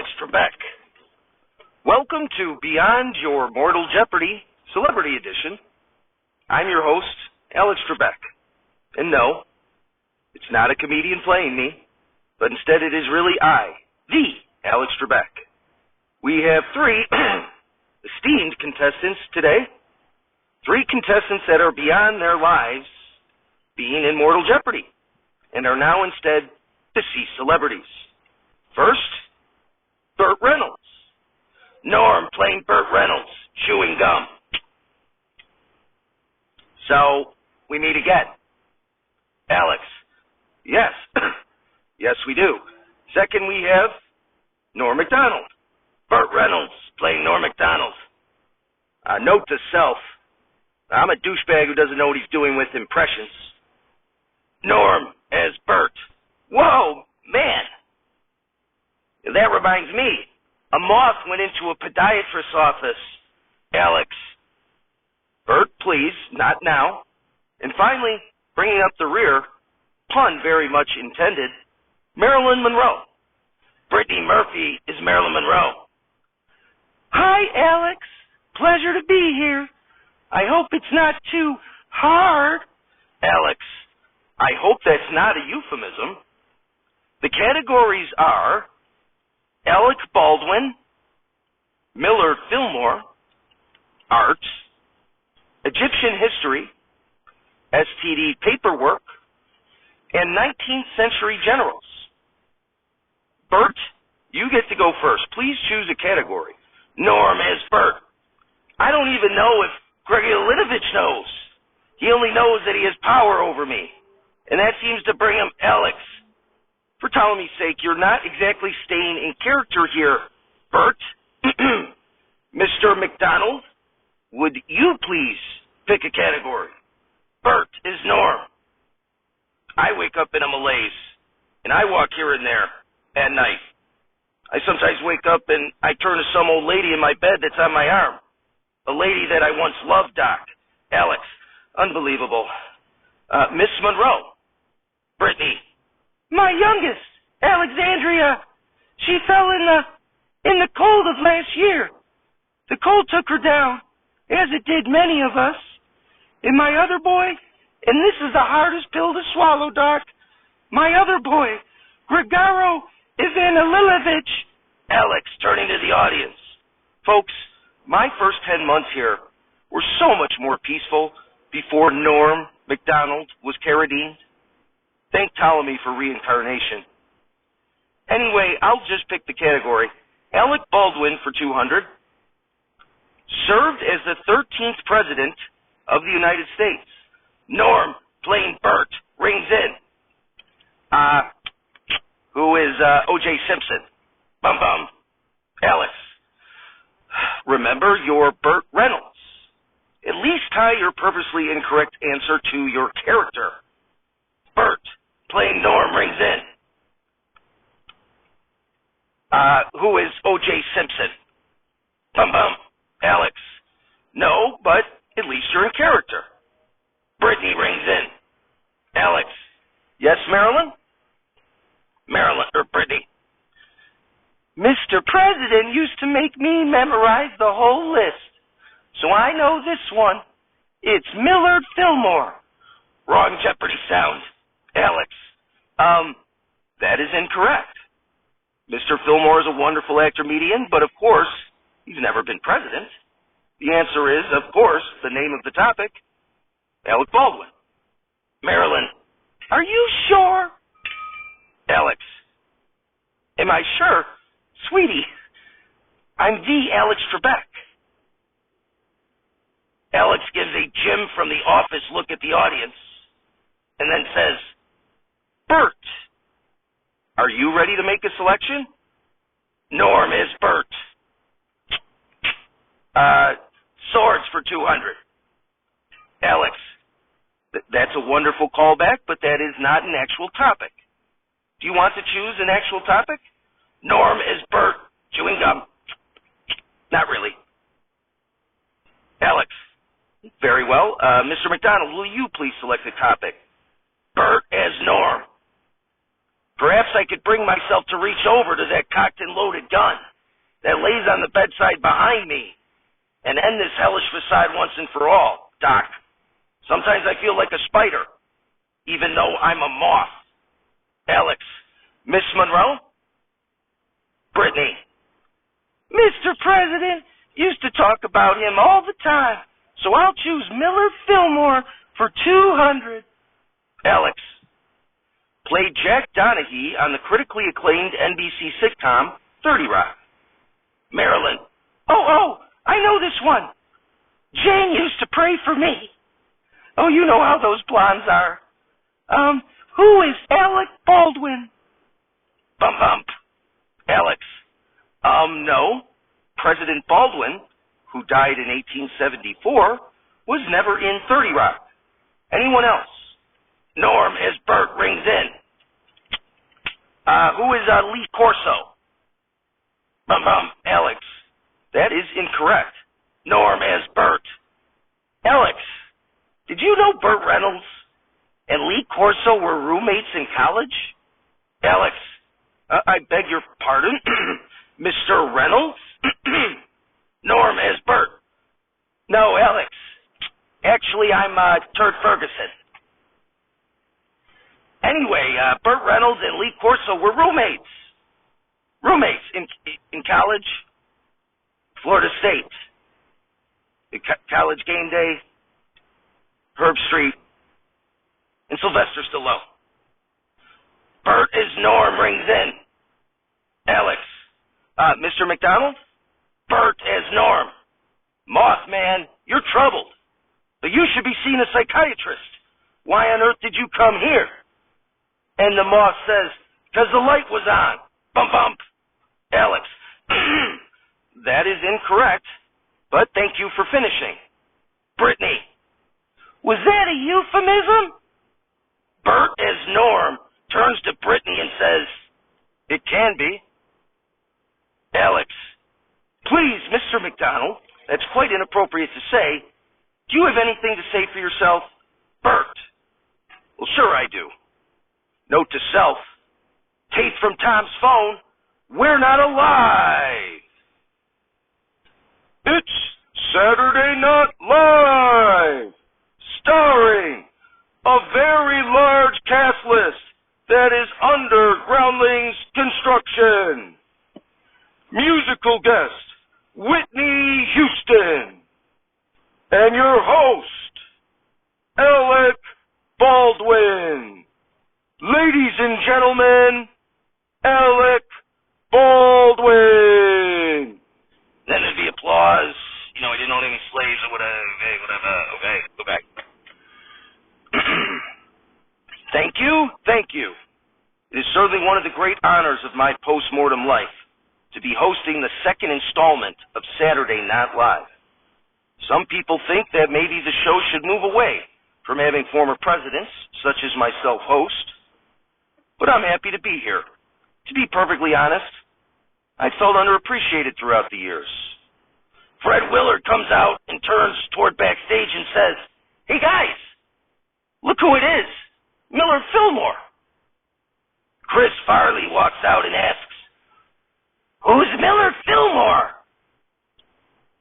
Alex Trebek. Welcome to Beyond Your Mortal Jeopardy Celebrity Edition. I'm your host, Alex Trebek. And no, it's not a comedian playing me, but instead it is really I, the Alex Trebek. We have three esteemed contestants today. Three contestants that are beyond their lives being in Mortal Jeopardy and are now instead deceased celebrities. First, Burt Reynolds. Norm playing Burt Reynolds, chewing gum. So, we meet again. Alex. Yes. Yes, we do. Second, we have Norm Macdonald. Burt Reynolds playing Norm Macdonald. Note to self, I'm a douchebag who doesn't know what he's doing with impressions. Norm as Burt. Whoa, man. That reminds me. A moth went into a podiatrist's office. Alex. Burt, please, not now. And finally, bringing up the rear, pun very much intended, Marilyn Monroe. Brittany Murphy is Marilyn Monroe. Hi, Alex. Pleasure to be here. I hope it's not too hard. Alex, I hope that's not a euphemism. The categories are Alec Baldwin, Millard Fillmore, Arts, Egyptian History, STD Paperwork, and 19th Century Generals. Burt, you get to go first. Please choose a category. Norm as Burt. I don't even know if Gregory Linovich knows. He only knows that he has power over me. And that seems to bring him Alex. For Ptolemy's sake, you're not exactly staying in character here, Burt. Mr. McDonald, would you please pick a category? Burt is Norm. I wake up in a malaise, and I walk here and there at night. I sometimes wake up and I turn to some old lady in my bed that's on my arm. A lady that I once loved, Doc. Alex. Unbelievable. Miss Monroe. Brittany. My youngest, Alexandria. She fell in the cold of last year. The cold took her down, as it did many of us. And my other boy, and this is the hardest pill to swallow, Doc, my other boy, Grigaro Ivanililevich. Alex, turning to the audience. Folks, my first 10 months here were so much more peaceful before Norm Macdonald was carradined. Thank Ptolemy for reincarnation. Anyway, I'll just pick the category. Alec Baldwin for 200 served as the 13th president of the United States. Norm, playing Burt, rings in. Who is O.J. Simpson? Bum bum. Alex. Remember, you're Burt Reynolds. At least tie your purposely incorrect answer to your character. Burt, playing Norm, rings in. Who is O.J. Simpson? Bum bum. Alex. No, but at least you're in character. Brittany rings in. Alex. Yes, Marilyn? Marilyn, or Brittany. Mr. President used to make me memorize the whole list. So I know this one. It's Millard Fillmore. Wrong Jeopardy sound. Alex. That is incorrect. Mr. Fillmore is a wonderful actor-median, but of course, he's never been president. The answer is, of course, the name of the topic, Alec Baldwin. Marilyn. Are you sure? Alex. Am I sure? Sweetie, I'm the Alex Trebek. Alex gives a Jim from the Office look at the audience and then says, Burt, are you ready to make a selection? Norm is Burt. Swords for 200. Alex, that's a wonderful callback, but that is not an actual topic. Do you want to choose an actual topic? Norm is Burt. Chewing gum. Not really. Alex. Very well. Mr. McDonald, will you please select a topic? Burt as Norm. Perhaps I could bring myself to reach over to that cocked and loaded gun that lays on the bedside behind me and end this hellish facade once and for all, Doc. Sometimes I feel like a spider, even though I'm a moth. Alex. Miss Monroe? Brittany. Mr. President used to talk about him all the time, so I'll choose Miller Fillmore for 200. Alex. Played Jack Donaghy on the critically acclaimed NBC sitcom 30 Rock. Marilyn. Oh, I know this one. Jane used to pray for me. Oh, you know how those blondes are. Who is Alec Baldwin? Bump, bump. Alex. No. President Baldwin, who died in 1874, was never in 30 Rock. Anyone else? Norm, as Bert rings in. Who is Lee Corso? Bum, bum. Alex. That is incorrect. Norm as Bert. Alex, did you know Burt Reynolds and Lee Corso were roommates in college? Alex, I beg your pardon? Mr. Reynolds? Norm as Bert. No, Alex. Actually, I'm Turd Ferguson. Anyway, Burt Reynolds and Lee Corso were roommates. Roommates in college. Florida State. College Game Day. Herb Street. And Sylvester Stallone. Bert as Norm rings in. Alex. Mr. McDonald? Bert as Norm. Mothman, you're troubled. But you should be seeing a psychiatrist. Why on earth did you come here? And the moth says, 'cause the light was on. Bump, bump. Alex. That is incorrect, but thank you for finishing. Brittany. Was that a euphemism? Bert as Norm turns to Brittany and says, it can be. Alex. Please, Mr. McDonald, that's quite inappropriate to say. Do you have anything to say for yourself? Bert. Well, sure I do. Note to self. Tape from Tom's phone. We're not alive. It's Saturday Night Live, starring a very large cast list that is UnderGroundlings construction. Musical guest, Whitney Houston. And your host, Alec Baldwin. Ladies and gentlemen, Alec Baldwin. Then there'd be applause. You know, I didn't own any slaves or whatever. Okay, go back. Thank you. It is certainly one of the great honors of my post-mortem life to be hosting the second installment of Saturday Night Live. Some people think that maybe the show should move away from having former presidents, such as myself, host. But I'm happy to be here. To be perfectly honest, I felt underappreciated throughout the years. Fred Willard comes out and turns toward backstage and says, "Hey guys, look who it is, Miller Fillmore." Chris Farley walks out and asks, "Who's Miller Fillmore?"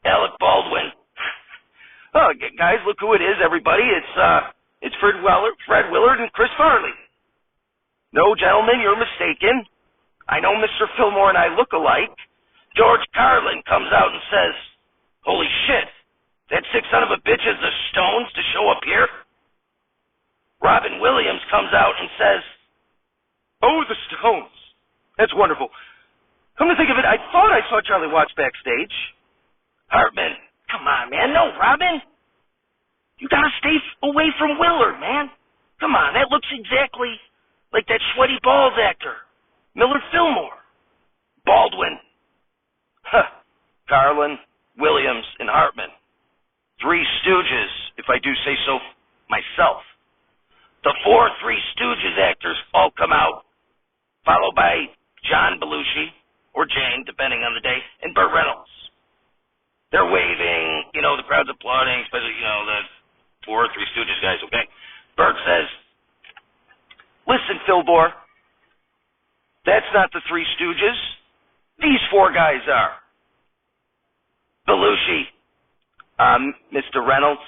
Alec Baldwin. "Oh, guys, look who it is, everybody. It's Fred Willard and Chris Farley." "No, gentlemen, you're mistaken. I know Mr. Fillmore and I look alike." George Carlin comes out and says, "Holy shit, that sick son of a bitch has the stones to show up here?" Robin Williams comes out and says, "Oh, the Stones. That's wonderful. Come to think of it, I thought I saw Charlie Watts backstage." Hartman. "Come on, man. No, Robin. You gotta stay away from Willard, man. Come on, that looks exactly like that sweaty balls actor, Miller Fillmore." Baldwin. Carlin, Williams, and Hartman. Three Stooges, if I do say so myself. The four Three Stooges actors all come out, followed by John Belushi, or Jane, depending on the day, and Burt Reynolds. They're waving, the crowd's applauding, especially, the four Three Stooges guys, okay? Burt says, "Listen, Fillmore, That's not the Three Stooges. These four guys are. Belushi. Mr. Reynolds.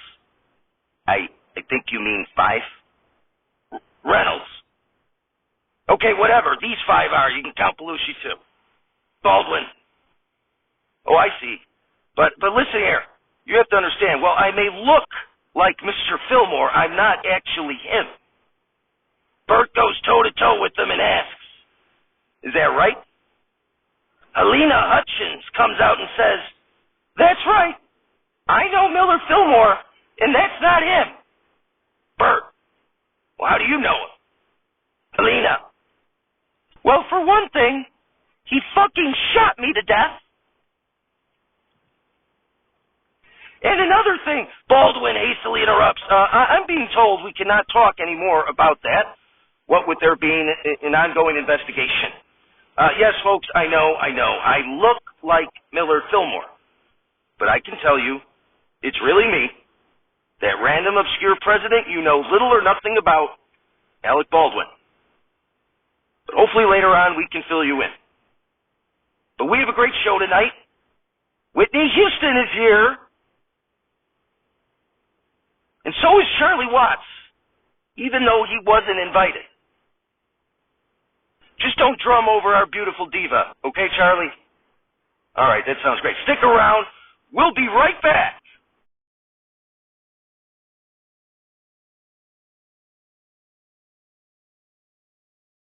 I think you mean five. Reynolds. Okay, whatever. These five are. You can count Belushi too. Baldwin. Oh, I see. But listen here. You have to understand. Well, I may look like Mr. Fillmore. I'm not actually him. Bert goes toe-to-toe with them and asks, is that right? Helena Hutchins comes out and says, that's right. I know Miller Fillmore, and that's not him. Bert, well, how do you know him? Helena, well, for one thing, he fucking shot me to death. And another thing, Baldwin hastily interrupts. I'm being told we cannot talk anymore about that, what with there being an ongoing investigation. Yes, folks, I know. I look like Miller Fillmore. But I can tell you, it's really me, that random obscure president you know little or nothing about, Alec Baldwin. But hopefully later on we can fill you in. But we have a great show tonight. Whitney Houston is here. And so is Charlie Watts, even though he wasn't invited. Just don't drum over our beautiful diva, okay, Charlie? All right, that sounds great. Stick around. We'll be right back.